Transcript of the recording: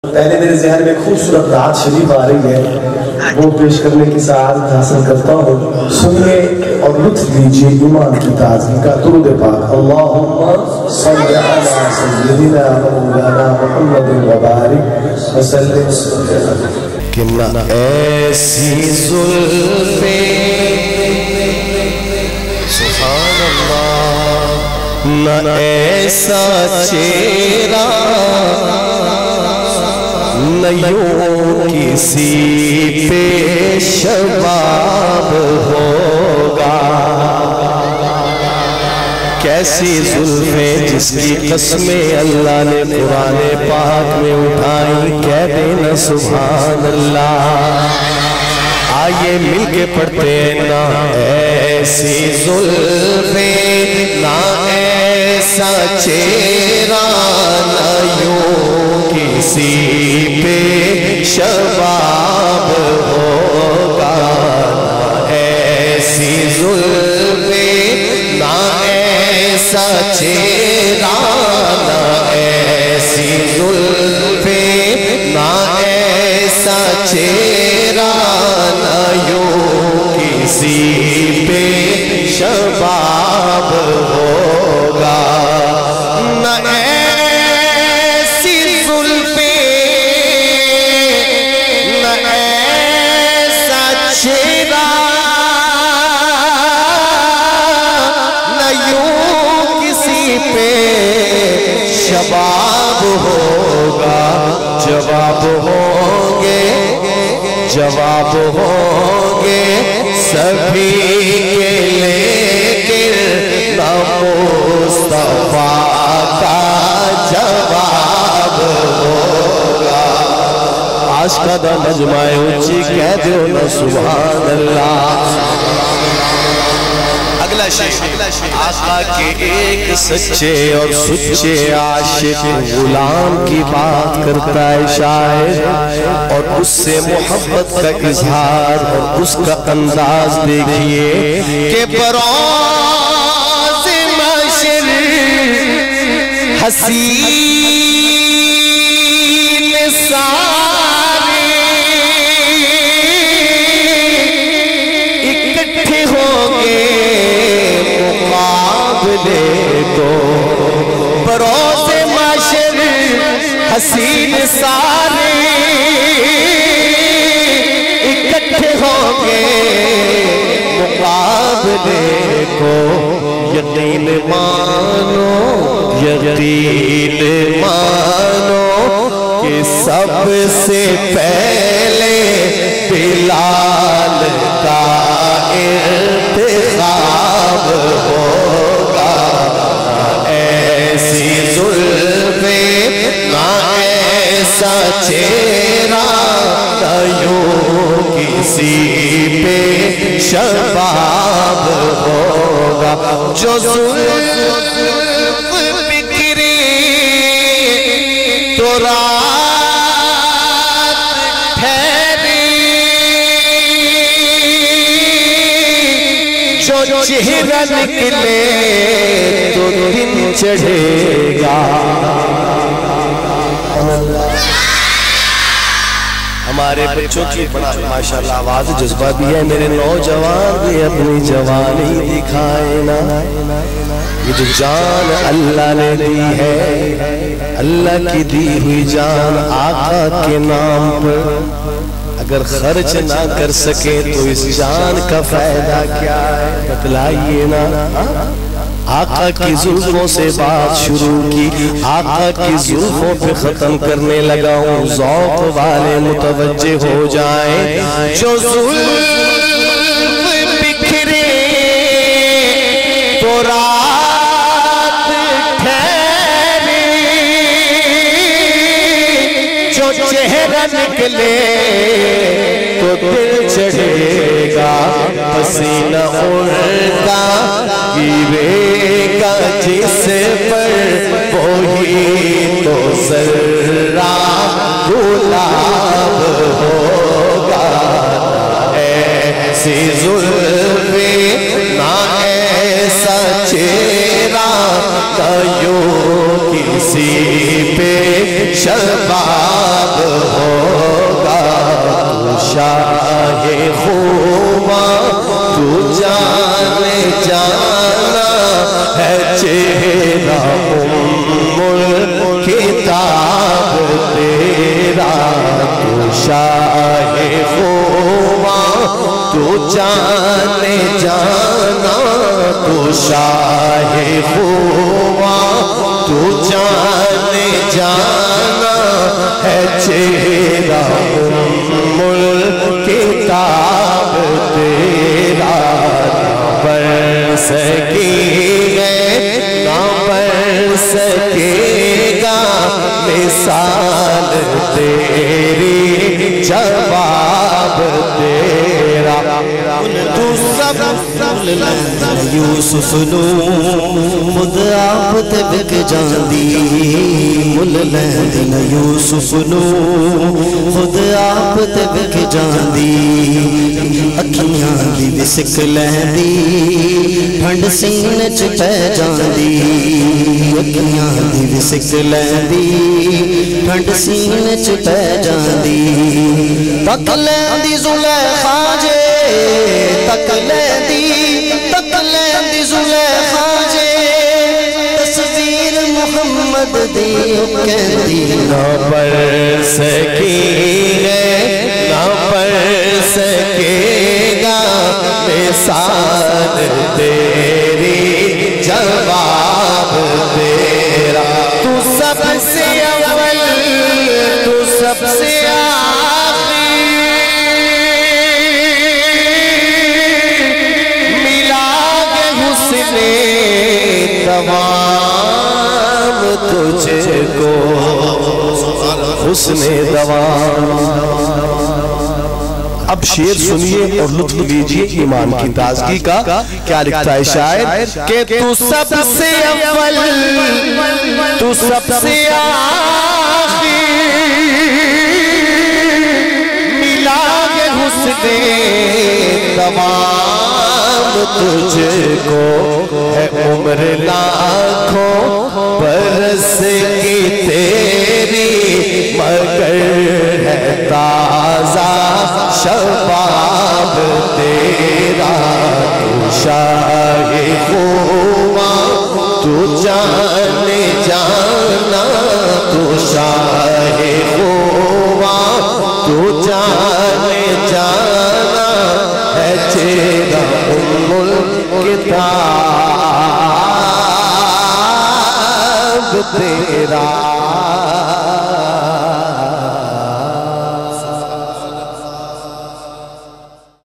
پہلے میرے ذہن میں خوبصورت نعت شریف آ رہی ہے، وہ پیش کرنے کی سعادت حاصل کرتا ہوں۔ سنیے اور لطف لیجیے ایمان کی تازگی کا درود پاک۔ اللہم صلی علی سیدنا مولانا محمد وبارک وسلم۔ کہ نہ ایسی زلفیں سبحان اللہ، نہ ایسا چہرہ، نہ یوں کسی پہ شباب ہوگا۔ کیسی زلفیں جس کی قسمیں اللہ نے قرآن پاک میں اٹھائیں، کہہ دینا سبحان اللہ۔ آئیے مل کے پڑھتے ہیں، نہ ایسی زلفیں، نہ ایسا چہرہ، نہ یوں کسی پہ شباب ہوگا۔ نہ ایسی زلفیں، نہ ایسا چہرہ، نہ ایسی زلفیں، نہ ایسا چہرہ، نہ یوں کسی پہ شباب ہوگا۔ نہ ایسی زلفیں، نہ ایسا چہرہ، نہ یوں کسی پہ شباب ہوگا۔ جواب ہوں گے، جواب ہوں گے سبھی کے، لیکن نہ مصطفیٰ کا جواب ہوگا۔ عاشقہ دا مجمع اونچی کہہ دو نا سبحان اللہ۔ اگلا شعر آقا کے ایک سچے اور سچے عاشق غلام کی بات کرتا ہے شاعر، اور اس سے محبت کا اظہار اور اس کا انداز دیکھیے کہ بروز محشر حسین سارے اکٹھے ہوں گے مقابلے کو۔ بروز محشر حسین سارے اکٹھے ہوں گے مقابلے کو۔ یقین مانو، یقین مانو کہ سب سے پہلے بلال کا انتخاب ہوگا۔ ایسی زلفیں، نہ ایسا چہرہ، نہ یوں کسی پہ شباب ہوگا۔ جو زلف بکھری تو رات ٹھہری، جو چہرہ نکلے تو دن چڑھے گا۔ ہمارے بچوں کی بڑا ماشاءاللہ آواز جذبہ بھی ہے، میرے نوجوان بھی اپنی جوانی دکھائے نا۔ یہ جو جان اللہ نے دی ہے، اللہ کی دی ہوئی جان آقا کے نام پر اگر خرچ نہ کر سکے تو اس جان کا فائدہ کیا ہے؟ بتلائیے نا۔ آقا کی زلفوں سے بات شروع کی، آقا کی زلفوں پہ ختم کرنے لگا ہوں۔ ذوق والے متوجہ ہو جائیں۔ جو زلف بکھرے تو رات ٹھہری، جو چہرہ نکلے تو دل چڑھے گا۔ پسینہ ان کا گرے گا جس پر، وہی تو ذرہ گلاب ہوگا۔ ایسی زلفیں، نہ ایسا چہرہ، نہ یوں کسی پہ شباب خوباں تو جانے جانا ہے چہرہ کتاب تیرا تو شاہ خوباں تو جانے جانا تو شاہ خوباں تو جانے جانا ہے چہرہ کتاب تیرا پڑھ سکے نہ پڑھ سکے گا مثال تیری جواب تیرا تو سب یوسف نو خود آپ تے بک جاندی مل لیندن یوسف نو خود آپ تے بک جاندی اکھیاں دی وسک لیندی ٹھنڈ سینے چ پہ جاندی اکھیاں دی وسک لیندی ٹھنڈ سینے چ پہ جاندی تک لیندی زلیخا جے تک لیندی زلیخا جے تصویر محمد دی کہندی نہ پڑھ سکی ہے نہ پڑھ سکے گا مثال تیری جواب تیرا تو سب سے اول تو سب سے دوام تجھ کو حسن دوام. اب شعر سنیے اور لطف لیجئے ایمان کی تازگی کا. کیا لکھتا ہے شاعر کہ تو سب سے اول تو سب سے آخر ملا کے حسن دوام تجھ کو ہے عمر لاکھوں برس کی تیری مگر ہے تازہ شباب تیرا تو شاہ خوباں تو جانے جانا تو شاہ خوباں تو جانے جانا ہے چہرہ کتاب تیرا.